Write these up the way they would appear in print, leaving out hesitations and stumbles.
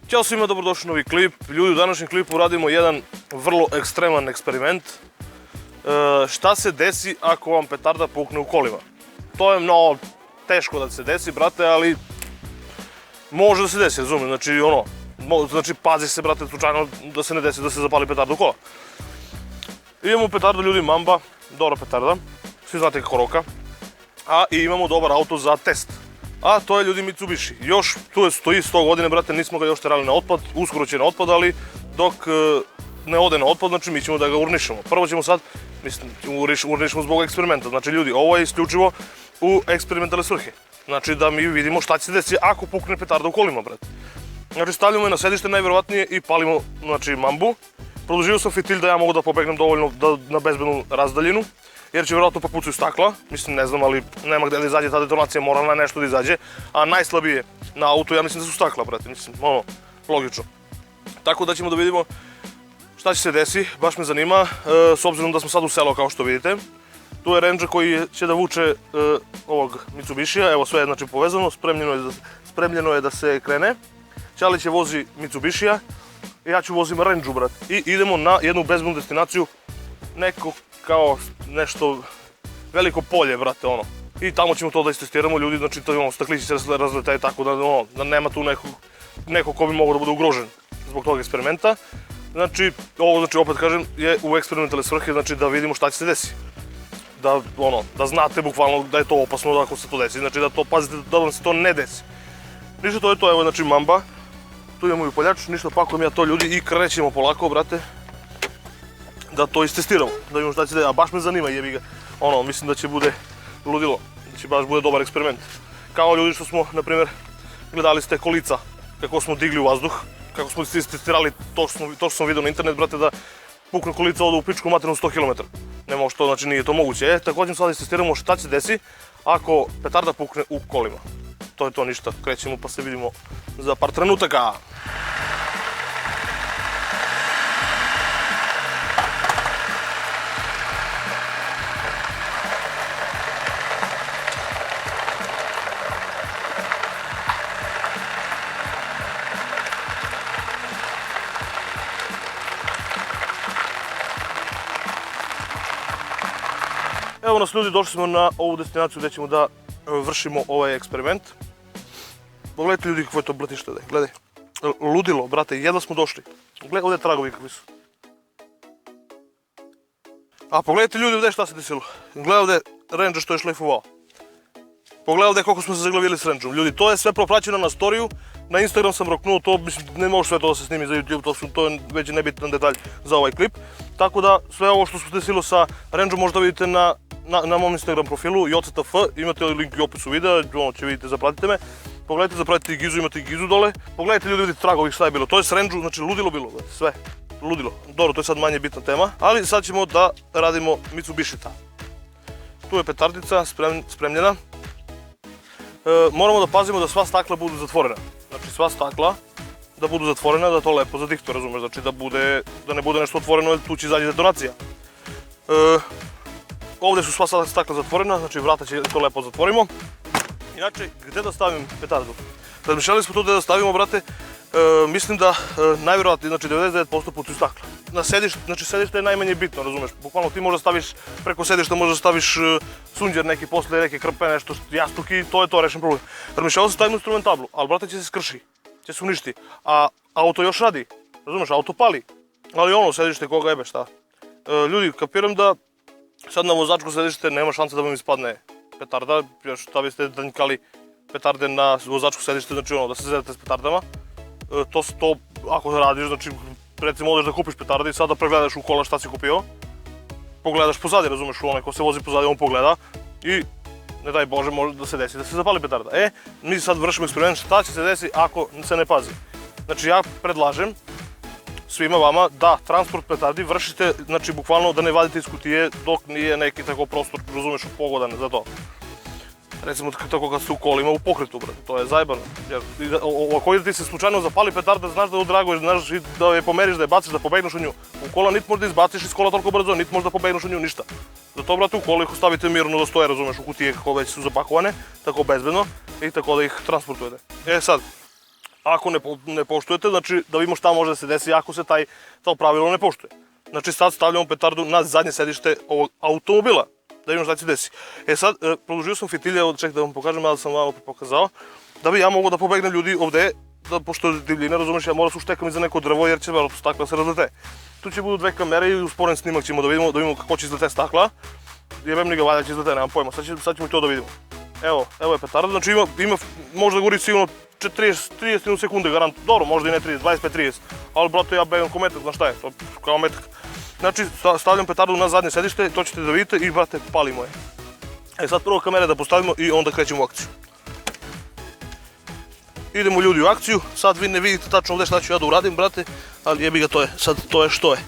Ćao svima, dobrodošli u novi klip. Ljudi, u današnjem klipu radimo jedan vrlo ekstreman eksperiment. Šta se desi ako vam petarda pukne u kolima? To je mnogo teško da se desi, brate, ali može da se desi, razumijem. Znači, pazi se, brate, slučajno da se ne desi da se zapali petarda u kola. Imamo petardu, ljudi, Mamba, dobra petarda, svi znate kako roka. A i imamo dobar auto za test. A to je, ljudi, Mitsubishi. Još tu stoji 100 godine, brate, nismo ga još terali na otpad, uskoro će na otpad, ali dok ne ode na otpad, znači mi ćemo da ga urnišemo. Prvo ćemo sad, mislim, urnišemo zbog eksperimenta. Znači, ljudi, ovo je isključivo u eksperimentalne svrhe. Znači, da mi vidimo šta će se desiti ako pukne petarda u kolima, brate. Znači, stavljamo je na sedište najverovatnije i palimo, znači, Mambu. Produžio sam fitilj da ja mogu da pobegnem dovoljno na bezbednu razdaljinu, jer će vjerojatno popucaju stakla, mislim, ne znam, ali nema gde da izađe ta detonacija, mora na nešto da izađe, a najslabije na auto, ja mislim da su stakla, brate, mislim, ono, logično. Tako da ćemo da vidimo šta će se desi, baš me zanima, s obzirom da smo sad u selo, kao što vidite. Tu je Ranger koji će da vuče ovog Mitsubishija, evo sve je znači povezano, spremljeno je da se krene. Ćalić je vozi Mitsubishija, ja ću vozim Rangeru, brate, i idemo na jednu bezbednu destinaciju, neko kao nešto veliko polje, brate, ono. I tamo ćemo to da istestiramo, ljudi, znači to staklići se razletaju tako da nema tu neko ko bi mogao da bude ugrožen zbog tog eksperimenta. Znači, ovo, znači, opet kažem, je u eksperimentalne svrhe, znači da vidimo šta će se desi. Da znate bukvalno da je to opasno ako se to desi, znači da to pazite da vam se to ne desi. Ništa, to je to, evo, znači Mamba. Tu imamo i upaljač, ništa, pakujem ja to, ljudi, i krećemo polako, brate, da to istestiramo, da vidimo šta će da, a baš me zanima, jebi ga, ono, mislim da će bude ludilo, da će baš bude dobar eksperiment. Kao, ljudi, što smo, na primjer, gledali ste kolica, kako smo digli u vazduh, kako smo istestirali to što sam vidio na internet, brate, da pukne kolica odu u pičku materinu 100 km. Nema što, znači nije to moguće. Također sad istestiramo šta će desi ako petarda pukne u kolima. To je to, ništa, krećemo pa se vidimo za par trenutaka. Evo nas, ljudi, došli smo na ovu destinaciju gdje ćemo da vršimo ovaj eksperiment. Pogledajte, ljudi, kako je to blatište, gledaj. Ludilo, brate, jedva smo došli. Gledaj ovdje tragovi kakvi su. A pogledajte, ljudi, ovdje šta se desilo. Gledaj ovdje Ranger što je šlejfovao. Pogledaj ovdje koliko smo se zaglavili s Rangerom. Ljudi, to je sve propraćeno na storiju. Na Instagram sam roknuo to, mislim, ne može sve to da se snimi za YouTube, to je već nebitan detalj za ovaj klip. Tako da, sve ovo što se desilo sa Rangerom možda vidite na mom Instagram profilu, JCTF, imate link u opisu videa, ono će vidite, zapratite me. Pogledajte, zapratite i Gizu, imate i Gizu dole. Pogledajte, ljudi, vidite tragovi šta je bilo, to je s Rangeru, znači ludilo bilo, sve, ludilo. Dobro, to je sad manje bitna tema, ali sad ćemo da radimo Mitsubishita. Tu je petardica spremljena. Moramo da pazimo da sva stakla budu zatvorena. Znači, sva stakla da budu zatvorena, da to lepo zadihtuje, razumeš, znači da ne bude nešto otvoreno, jer tu će izađe detonacija. Ovdje su sva stakla zatvorena, znači vrata će to lepo zatvorimo. Inače, gdje da stavim petardu? Razmišljali smo tu gdje da stavimo, brate, mislim da najvjerojatnije, znači 99% putuju stakla. Na sedište, znači sedište je najmanje bitno, razumeš, bukvalno ti možda staviš preko sedišta, možda staviš sunđer neki posle, neke krpe, nešto, jastuk i to je to, rešen problem. Razmišljalo se stavim instrumentablu, ali, brate, će se skrši, će se uništi, a auto još radi, razumeš, auto pali, ali ono, sedište koga jebe, šta? Ljudi, kapiram da sad na vozačko sedište nema šanse da vam ispadne petarda, još šta biste danjkali petarde na vozačko sedište, znači ono, da se zedete s petardama. To, ako radiš, znači, recimo odeš da kupiš petarde i sada pregledaš u kola šta si kupio, pogledaš pozadi, razumeš, onaj ko se vozi pozadi, on pogleda i, ne daj Bože, može da se desi, da se zapali petarda. Mi sad vršimo eksperiment šta će se desi ako se ne pazi. Znači, ja predlažem svima vama da transport petardi vršite, znači, bukvalno da ne vadite iz kutije dok nije neki tako prostor, razumeš, pogodan za to. Recimo tako kad ste u kolima u pokretu, brate, to je zajebano. Jer ako ti se slučajno zapali petarda, znaš da je odraguješ, znaš da je pomeriš, da je baciš, da pobegneš u nju. U kola niti možda izbaciš iz kola toliko brzo, niti možda pobegneš u nju, ništa. Zato, brate, u kola ih ostavite mirno da stoje, razumeš, u kutije kako već su zapakovane, tako bezbedno i tako da ih transportujete. Sad, ako ne poštujete, znači da vidimo šta može da se desi ako se to pravilo ne poštuje. Znači sad stavljamo petardu na zadnje sedište ovog automobila, da vidimo šta će desi. E sad, produžio sam fitilje, ček da vam pokažem, ali sam vam pokazao, da bi ja mogao da pobegnem ljudi ovde, da pošto je divljina, razumiješ, ja moram se uštekam iza neko drvo jer će verovatno stakla se razlete. Tu će budu dve kamere i usporen snimak ćemo da vidimo kako će izlete stakla. Jebem li ga, valja će izlete, nemam pojma, sad ćemo i to da vidimo. Evo je petarda, znači ima možda gori sigurno 30 sekunde garant, dobro, možda i ne 30, 25-30, ali brate ja begam ko metak, znaš šta je, to kao metak. Znači stavljam petardu na zadnje sedište, to ćete da vidite i brate palimo je. E sad prvo kamere da postavimo i onda krećemo u akciju. Idemo ljudi u akciju, sad vi ne vidite tačno ovdje šta ću ja da uradim brate, ali jebi ga to je što je.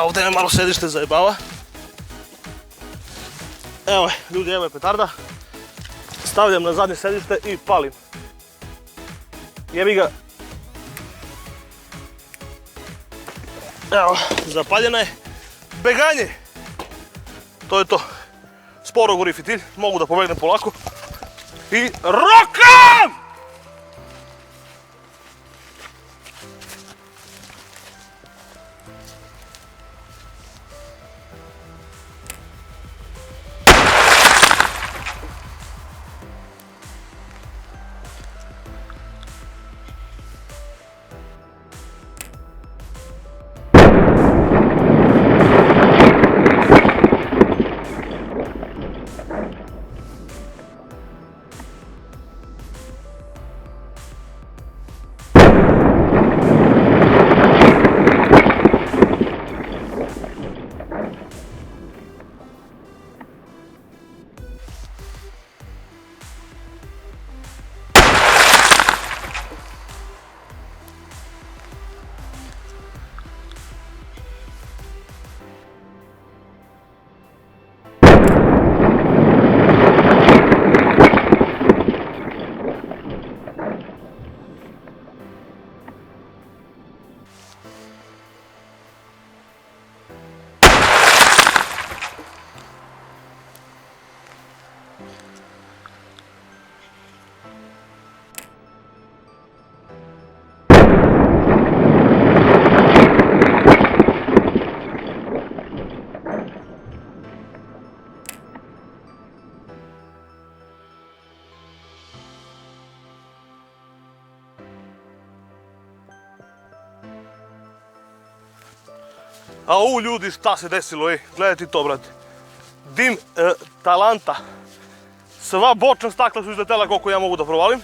Ovdje me malo sedište zajebava. Evo je, ljudi, evo je petarda. Stavljam na zadnje sedište i palim. Jebi ga. Evo, zapaljena je. Beganje! To je to. Sporo gori fitilj, mogu da pobegnem polako. I rokam! Au ljudi, šta se desilo, gledajte to brate. Dim Talanta. Sva bočna stakla su izletela koliko ja mogu da provalim.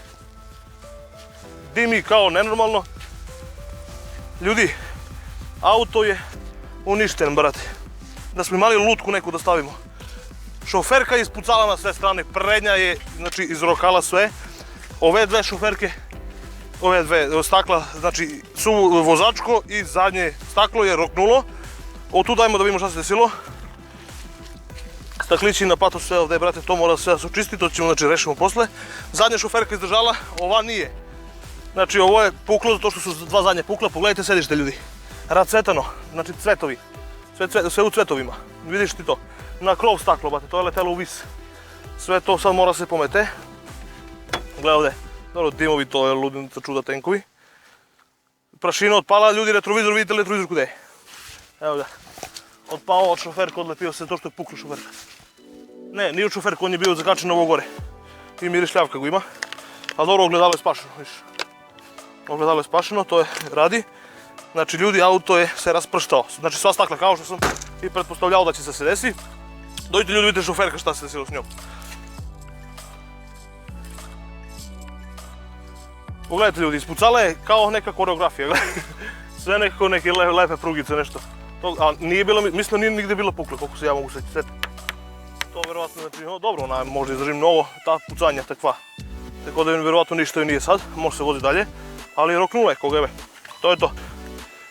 Dimi kao nenormalno. Ljudi, auto je uništen brate. Da smo imali lutku neku da stavimo. Šoferka je ispucala na sve strane, prednja je znači izrokala sve. Ove dve šoferke, ove dve stakla, znači su vozačko i zadnje staklo je roknulo. Od tu dajmo da vidimo šta se desilo. Staklići na pato sve ovdje, brate, to mora sve da se očisti, to ćemo znači rešimo posle. Zadnja šoferka izdržala, ova nije. Znači ovo je puklo zato što su dva zadnje pukla, pogledajte sedište ljudi. Racetano, znači cvetovi, sve u cvetovima, vidiš ti to. Na krov staklo, brate, to je letelo u vis. Sve to sad mora se pomete. Gledaj ovdje, dobro dimovi, to je ludnica čuda tenkovi. Prašina otpala, ljudi, retrovizor, vidite retrovizor kude je. Evo ga, otpao od šoferka, odlepio se to što je pukla šoferka. Ne, nije od šoferka, on je bio zakačen ovo gore. I miri šljavka go ima. Ali dobro, ogledalo je spašeno, vidiš. Ogledalo je spašeno, to je radi. Znači ljudi, auto je se rasprštao. Znači sva stakla kao što sam i pretpostavljao da će se desi. Dođite ljudi, vidite šoferka šta se desilo s njom. Pogledajte ljudi, ispucala je kao neka koreografija. Sve nekako neke lepe prugice, nešto. A nije bila, mislim da nije nigde bila pukla, koliko se ja mogu setiti. To verovatno, znači, dobro, ona može izdržati mnogo, ta pucanja takva. Tako da verovatno ništa joj nije sad, može se voziti dalje. Ali roknula je koga, to je to.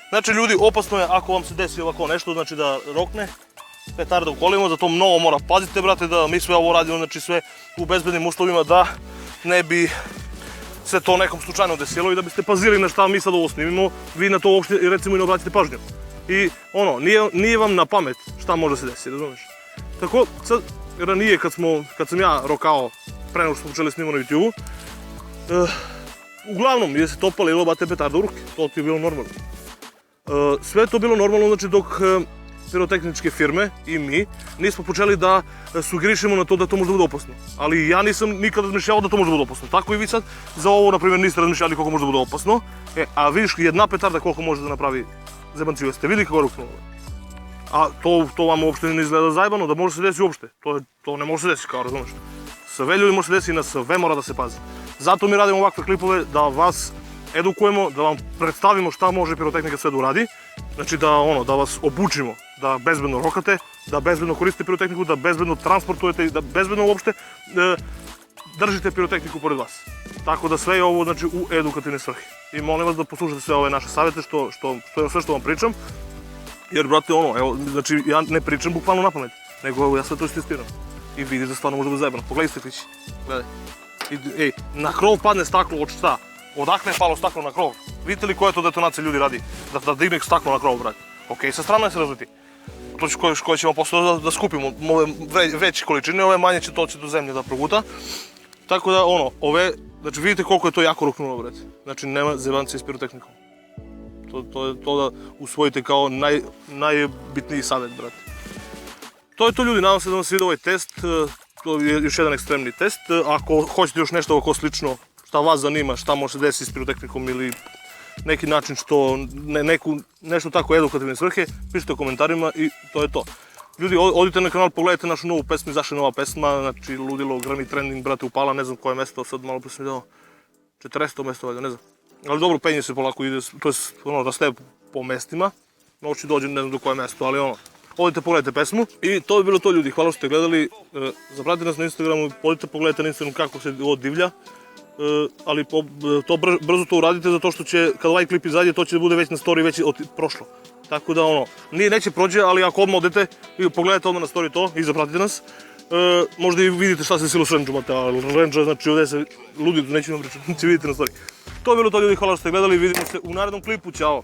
Znači ljudi, opasno je ako vam se desi ovako nešto, znači da rokne petarda u kolima, zato mnogo mora pazite, brate, da mi sve ovo radimo, znači sve u bezbednim uslovima, da ne bi se to nekom slučajno desilo i da biste pazili na šta mi sad ovo snimimo, vi na to uopšte recimo i ne obratite pažnju. I ono, nije vam na pamet šta može se desiti, razumiješ? Tako, sad, ranije kad sam ja rokao, pre nego što smo počeli snimati na YouTube-u, uglavnom, je se to palilo, bate petarda u ruke, to ti je bilo normalno. Sve je to bilo normalno, znači dok pirotehničke firme i mi nismo počeli da sugerišemo na to da to može da bude opasno. Ali ja nisam nikad razmišljao da to može da bude opasno. Tako i vi sad za ovo, na primjer, niste razmišljali koliko može da bude opasno. A vidiš jedna petarda koliko može da napravi zebanciju. Jeste vidjeli kako je ruknulo? A to vam uopšte ne izgleda zajebano, da može se desiti uopšte. To ne može se desiti, kao razumeš. Sve ljudi može se desiti, na sve mora da se pazi. Zato mi radimo ovakve klipove, da vas edukujemo, da vam predstavimo šta može pirotehnika sve da uradi. Znači da vas obučimo, da bezbedno rokate, da bezbedno koristite pirotehniku, da bezbedno transportujete, da bezbedno uopšte držite pirotehniku pored vas. Tako da sve je ovo znači u edukativne svrhe. I molim vas da poslušate sve ove naše savjete, sve što vam pričam. Jer, brate, evo, znači ja ne pričam bukvalno na pamet, nego evo ja sve to istestiram. I vidiš da stvarno može da bude zajebano. Pogledaj staklići, gledaj. Ej, na krov padne staklo, od šta? Odakle je palo staklo na krov? Vidite li koja to detonacija ljudi radi? Da digne staklo na krov, brate. Okej, sa strane se razleti. To koje ćemo posle da skupimo, ove veće količine, ove manje će to do zemlje da proguta. Tako da, znači vidite koliko je to jako ruknulo, brate. Znači nema zebancije s pirotehnikom. To je to da usvojite kao najbitniji savjet, brate. To je to, ljudi, nadam se da vam se vidi ovaj test. To je još jedan ekstremni test. Ako hoćete još nešto ovako slično, šta vas zanima, šta može se desiti s pirotehnikom ili neki način nešto tako edukativne svrhe, pišite u komentarima i to je to. Ljudi, odite na kanal, pogledajte našu novu pesmu, izašla je nova pesma, znači ludilo, Grammy Trending, brate, upala, ne znam koje mesto, sad malo pre sam dao 40. mesto, valjda, ne znam. Ali dobro, penje se polako ide, to je rastaje po mestima, moći dođe ne znam do koje mesto, ali odite pogledajte pesmu i to je bilo to, ljudi, hvala što ste gledali, zapratite nas na Instagramu, odite pogledajte na Instagramu kako se ovo divlja, ali brzo to uradite zato što će, kad ovaj klip izađe, to će da bude već na story, već prošlo. Tako da neće prođe, ali ako odmah odete i pogledajte odmah na story to i zapratite nas, možda i vidite šta se desilo s Rendžom, ali Rendža, znači ovdje se ludi, neću vam pričati, će vidite na story. To je bilo to, ljudi, hvala što ste gledali, vidimo se u narednom klipu, ćao!